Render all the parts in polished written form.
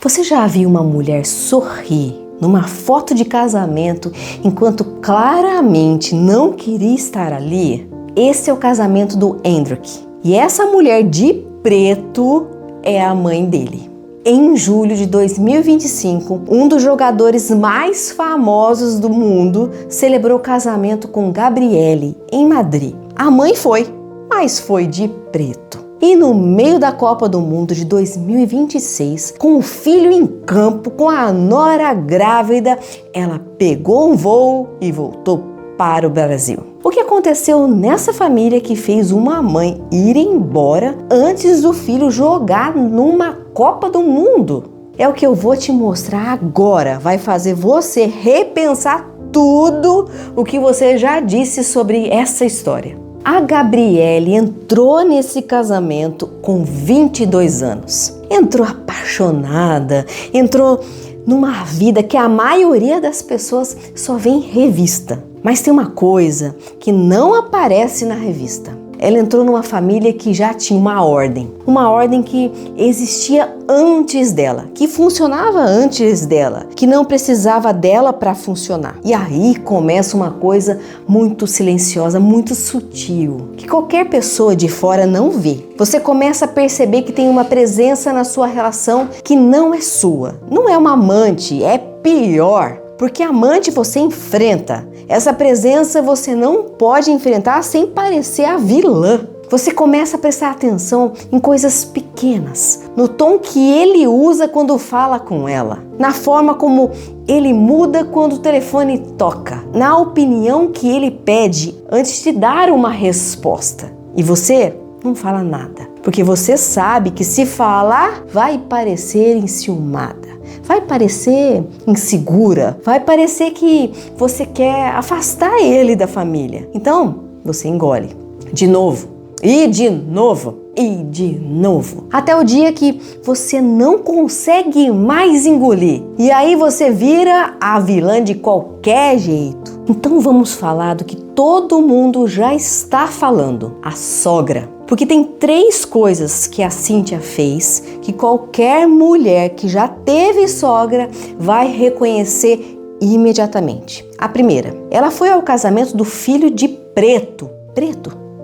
Você já viu uma mulher sorrir numa foto de casamento enquanto claramente não queria estar ali? Esse é o casamento do Hendrik. E essa mulher de preto é a mãe dele. Em julho de 2025, um dos jogadores mais famosos do mundo celebrou casamento com Gabrielle em Madrid. A mãe foi, mas foi de preto. E no meio da Copa do Mundo de 2026, com o filho em campo, com a nora grávida, ela pegou um voo e voltou para o Brasil. O que aconteceu nessa família que fez uma mãe ir embora antes do filho jogar numa Copa do Mundo? É o que eu vou te mostrar agora. Vai fazer você repensar tudo o que você já disse sobre essa história. A Gabrielle entrou nesse casamento com 22 anos. Entrou apaixonada, entrou numa vida que a maioria das pessoas só vê em revista. Mas tem uma coisa que não aparece na revista. Ela entrou numa família que já tinha uma ordem que existia antes dela, que funcionava antes dela, que não precisava dela para funcionar. E aí começa uma coisa muito silenciosa, muito sutil, que qualquer pessoa de fora não vê. Você começa a perceber que tem uma presença na sua relação que não é sua. Não é uma amante, é pior. Porque amante você enfrenta. Essa presença você não pode enfrentar sem parecer a vilã. Você começa a prestar atenção em coisas pequenas, no tom que ele usa quando fala com ela, na forma como ele muda quando o telefone toca, na opinião que ele pede antes de dar uma resposta. E você não fala nada, porque você sabe que se falar vai parecer enciumada. Vai parecer insegura, vai parecer que você quer afastar ele da família. Então, você engole. De novo, e de novo, e de novo. Até o dia que você não consegue mais engolir. E aí você vira a vilã de qualquer jeito. Então vamos falar do que todo mundo já está falando. A sogra. Porque tem 3 coisas que a Cíntia fez que qualquer mulher que já teve sogra vai reconhecer imediatamente. A primeira, ela foi ao casamento do filho de preto,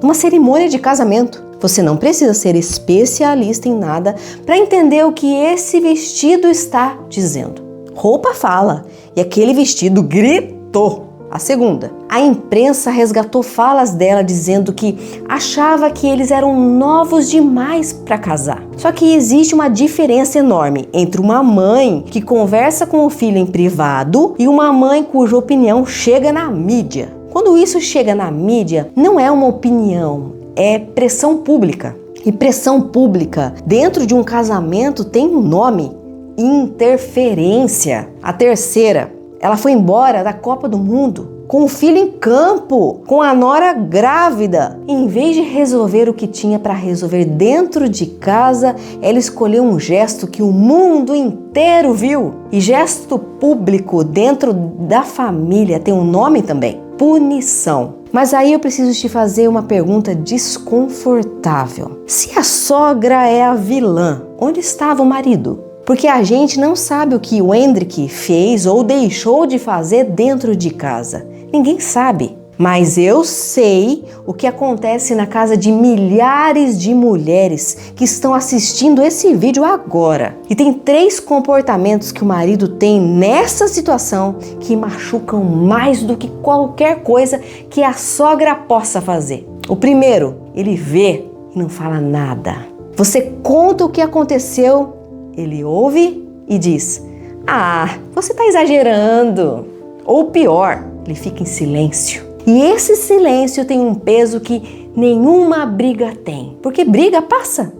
numa cerimônia de casamento. Você não precisa ser especialista em nada para entender o que esse vestido está dizendo. Roupa fala e aquele vestido gritou. A segunda, a imprensa resgatou falas dela dizendo que achava que eles eram novos demais para casar. Só que existe uma diferença enorme entre uma mãe que conversa com o filho em privado e uma mãe cuja opinião chega na mídia. Quando isso chega na mídia, não é uma opinião, é pressão pública. E pressão pública dentro de um casamento tem um nome: interferência. A terceira, ela foi embora da Copa do Mundo com o filho em campo, com a nora grávida. Em vez de resolver o que tinha para resolver dentro de casa, ela escolheu um gesto que o mundo inteiro viu. E gesto público dentro da família tem um nome também: punição. Mas aí eu preciso te fazer uma pergunta desconfortável. Se a sogra é a vilã, onde estava o marido? Porque a gente não sabe o que o Hendrik fez ou deixou de fazer dentro de casa. Ninguém sabe. Mas eu sei o que acontece na casa de milhares de mulheres que estão assistindo esse vídeo agora. E tem 3 comportamentos que o marido tem nessa situação que machucam mais do que qualquer coisa que a sogra possa fazer. O primeiro, ele vê e não fala nada. Você conta o que aconteceu, ele ouve e diz: "Ah, você está exagerando." Ou pior, ele fica em silêncio. E esse silêncio tem um peso que nenhuma briga tem. Porque briga passa.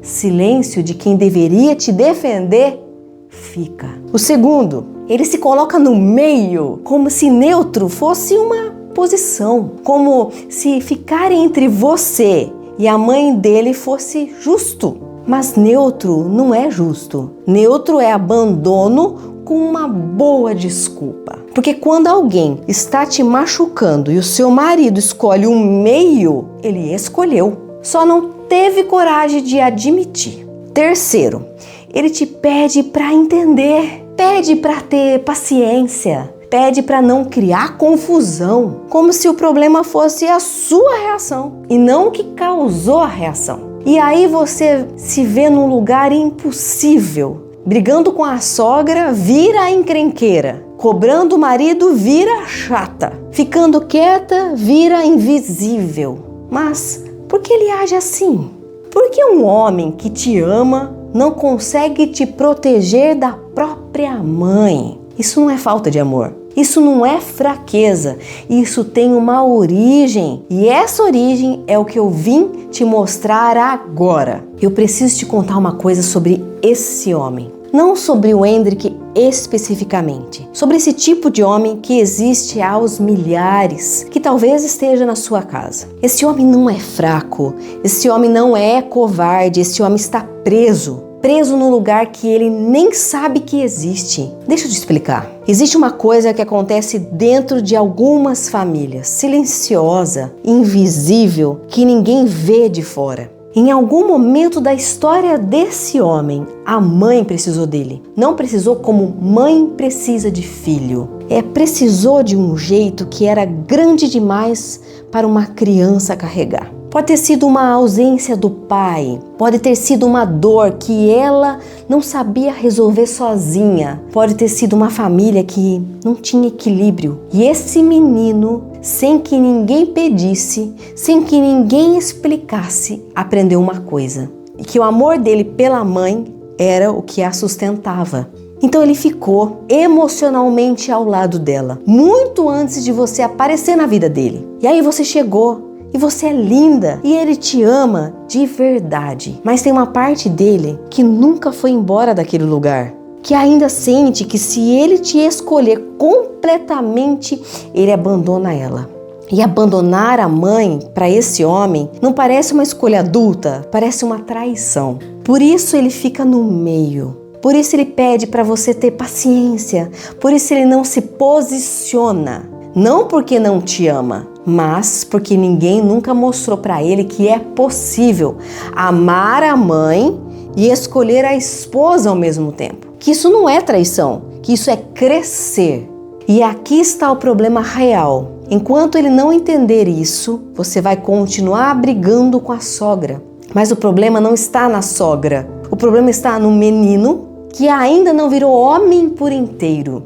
Silêncio de quem deveria te defender fica. O segundo, ele se coloca no meio, como se neutro fosse uma posição. Como se ficar entre você e a mãe dele fosse justo. Mas neutro não é justo. Neutro é abandono com uma boa desculpa. Porque quando alguém está te machucando e o seu marido escolhe o meio, ele escolheu. Só não teve coragem de admitir. Terceiro, ele te pede para entender, pede para ter paciência, pede para não criar confusão, como se o problema fosse a sua reação e não o que causou a reação. E aí você se vê num lugar impossível, brigando com a sogra, vira encrenqueira, cobrando o marido, vira chata, ficando quieta, vira invisível. Mas por que ele age assim? Por que um homem que te ama não consegue te proteger da própria mãe? Isso não é falta de amor. Isso não é fraqueza, isso tem uma origem e essa origem é o que eu vim te mostrar agora. Eu preciso te contar uma coisa sobre esse homem, não sobre o Hendrik especificamente, sobre esse tipo de homem que existe aos milhares, que talvez esteja na sua casa. Esse homem não é fraco, esse homem não é covarde, esse homem está preso num lugar que ele nem sabe que existe. Deixa eu te explicar. Existe uma coisa que acontece dentro de algumas famílias, silenciosa, invisível, que ninguém vê de fora. Em algum momento da história desse homem, a mãe precisou dele. Não precisou como mãe precisa de filho. Precisou de um jeito que era grande demais para uma criança carregar. Pode ter sido uma ausência do pai, pode ter sido uma dor que ela não sabia resolver sozinha, pode ter sido uma família que não tinha equilíbrio. E esse menino, sem que ninguém pedisse, sem que ninguém explicasse, aprendeu uma coisa: e que o amor dele pela mãe era o que a sustentava. Então ele ficou emocionalmente ao lado dela, muito antes de você aparecer na vida dele. E aí você chegou. E você é linda e ele te ama de verdade. Mas tem uma parte dele que nunca foi embora daquele lugar, que ainda sente que se ele te escolher completamente, ele abandona ela. E abandonar a mãe para esse homem não parece uma escolha adulta, parece uma traição. Por isso ele fica no meio. Por isso ele pede para você ter paciência. Por isso ele não se posiciona. Não porque não te ama, mas porque ninguém nunca mostrou para ele que é possível amar a mãe e escolher a esposa ao mesmo tempo. Que isso não é traição, que isso é crescer. E aqui está o problema real. Enquanto ele não entender isso, você vai continuar brigando com a sogra. Mas o problema não está na sogra. O problema está no menino que ainda não virou homem por inteiro.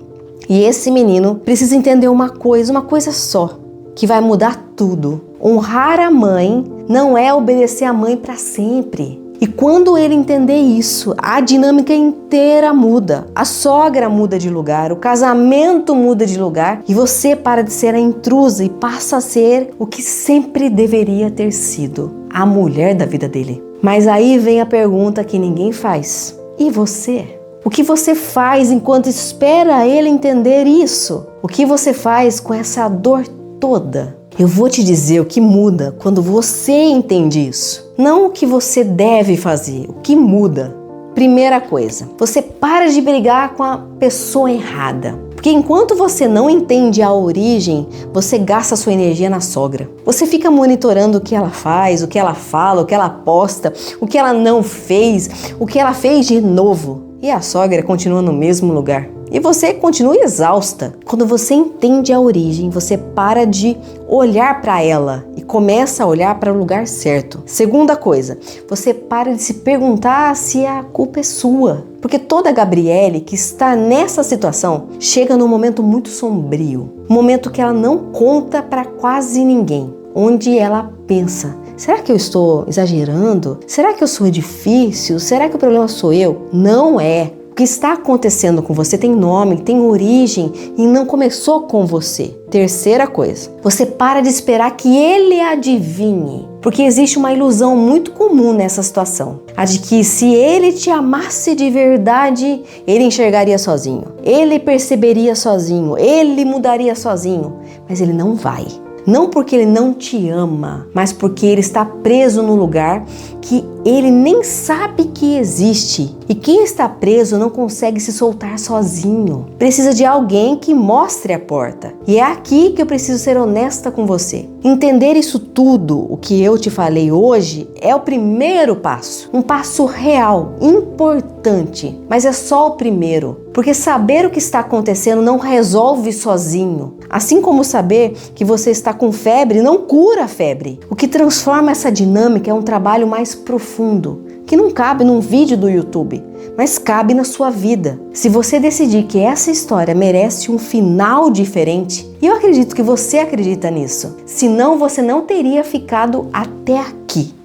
E esse menino precisa entender uma coisa só, que vai mudar tudo. Honrar a mãe não é obedecer a mãe para sempre. E quando ele entender isso, a dinâmica inteira muda. A sogra muda de lugar, o casamento muda de lugar e você para de ser a intrusa e passa a ser o que sempre deveria ter sido, a mulher da vida dele. Mas aí vem a pergunta que ninguém faz. E você? O que você faz enquanto espera ele entender isso? O que você faz com essa dor toda? Eu vou te dizer o que muda quando você entende isso. Não o que você deve fazer, o que muda. Primeira coisa, você para de brigar com a pessoa errada. Porque enquanto você não entende a origem, você gasta sua energia na sogra. Você fica monitorando o que ela faz, o que ela fala, o que ela posta, o que ela não fez, o que ela fez de novo. E a sogra continua no mesmo lugar. E você continua exausta. Quando você entende a origem, você para de olhar para ela e começa a olhar para o lugar certo. Segunda coisa, você para de se perguntar se a culpa é sua. Porque toda Gabriele que está nessa situação chega num momento muito sombrio. Um momento que ela não conta para quase ninguém. Onde ela pensa: será que eu estou exagerando? Será que eu sou difícil? Será que o problema sou eu? Não é. O que está acontecendo com você tem nome, tem origem e não começou com você. Terceira coisa, você para de esperar que ele adivinhe. Porque existe uma ilusão muito comum nessa situação. A de que se ele te amasse de verdade, ele enxergaria sozinho. Ele perceberia sozinho. Ele mudaria sozinho. Mas ele não vai. Não porque ele não te ama, mas porque ele está preso no lugar que ele nem sabe que existe. E quem está preso não consegue se soltar sozinho. Precisa de alguém que mostre a porta. E é aqui que eu preciso ser honesta com você. Entender isso tudo, o que eu te falei hoje, é o primeiro passo. Um passo real, importante, mas é só o primeiro. Porque saber o que está acontecendo não resolve sozinho. Assim como saber que você está com febre não cura a febre. O que transforma essa dinâmica é um trabalho mais profundo, que não cabe num vídeo do YouTube, mas cabe na sua vida. Se você decidir que essa história merece um final diferente, e eu acredito que você acredita nisso, senão você não teria ficado até aqui.